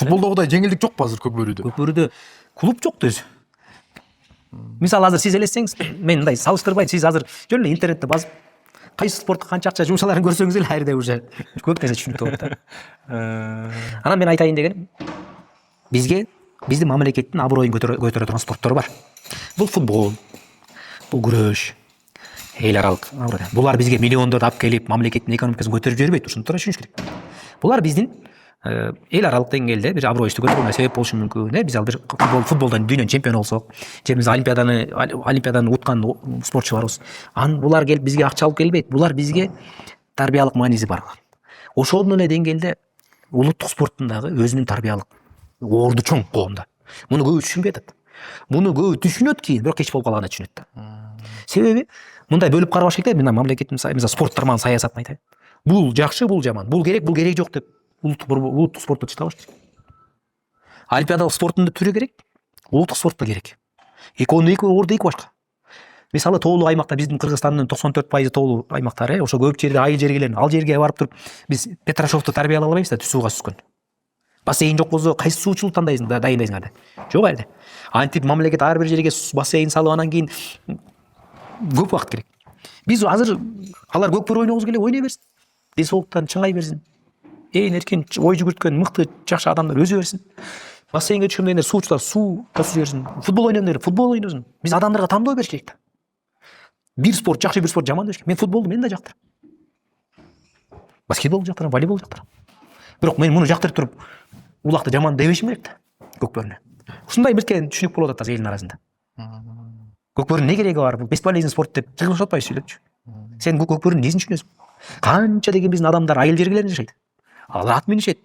Футболдогудай жеңилдик жокпу азыр Көкбөрүдө? Көкбөрүдө клуб жок өзү. Мисалы азыр сиз элестеңиз, мен мындай салыштырбай, сиз азыр жөн эле интернетте басып кайсы спортко канча акча жумшаларын көрсөңүз эле ар жерде уже көп нерсе түшүнүктүү болот да. Анан мен айтайын дегеним, бизге биздин мамлекеттин аброюн көтөрө турган спорттор бар. Бул футбол, бул күрөш, эл аралык. Булар бизге миллиондорду алып келип, мамлекеттин экономикасын көтөрүп жибербейт. Ушуну туура түшүнүш керек. Булар биздин эл аралык деңгээлде бир аброюбузду көтөрүүгө себеп болушу мүмкүн. Биз ал бир футболдон дүйнөнүн чемпиону болсок, же биз олимпиаданы уткан спортчуларбыз. Булар келип бизге акча алып келбейт. Булар бизге тарбиялык мааниси бар. Ошол эле деңгээлде улуттук спорттун дагы өзүнүн тарбиялык орду чоң коомдо. Муну көбү түшүнбөй атат. Муну көбү түшүнөт кийин, бирок кеч болуп калганда түшүнөт да. Себеби мындай бөлүп карабаш керек да. Мына мамлекеттин спорт тармагынын саясатын айтайын. Бул жакшы, бул жаман. Бул керек жок деп улуттук спортто чыдабаш керек. Олимпиадалык спорттун да түрү керек, улуттук спорт да керек. Экөөнүн орду эки башка. Мисалы тоолуу аймакта биздин Кыргызстандын 94% тоолуу аймактары, ошо көп жерде айыл жергелер, ал жерге барып туруп биз Петрашовду тарбиялай албайбыз да, сууга түскөн. Бассейн жок болсо кайсы суучулук тандайсың, дайындайсың анда? Жок айда. Антип мамлекет ар бир жерге бассейн салып, анан кийин көп убакыт керек. Биз азыр алар көкбөр ойногусу келе ойной берсин. Денсаулыктарын чыңгай берсин. Ээн эркин, ой жүгүрткөн мыкты жакшы адамдар өзү берсин. Бассейнге түшкөндө суучулар суу тасып жиберсин. Футбол ойногондор футбол ойносун. Биз адамдарга тандоо бериш керек да. Бир спорт жакшы, бир спорт жаман деш. Мен футболду мен да жактырам. Баскетболду жактырам, волейболду жактырам. Бирок мен муну жактырып туруп улакты жаман дебешим керек да. Көкбөрүнө. Ушундай бир түшүнүк болуп атат азыр элдин арасында. Көкбөрүнүн не кереги бар? Бул бесполезный спорт деп чыгылышып атпайбы сүйлөчү. Сен көкбөрүнүн несин түшүнөсүң? Канча деген биздин адамдар айыл жергелеринде жашайт. Алар ат минишет.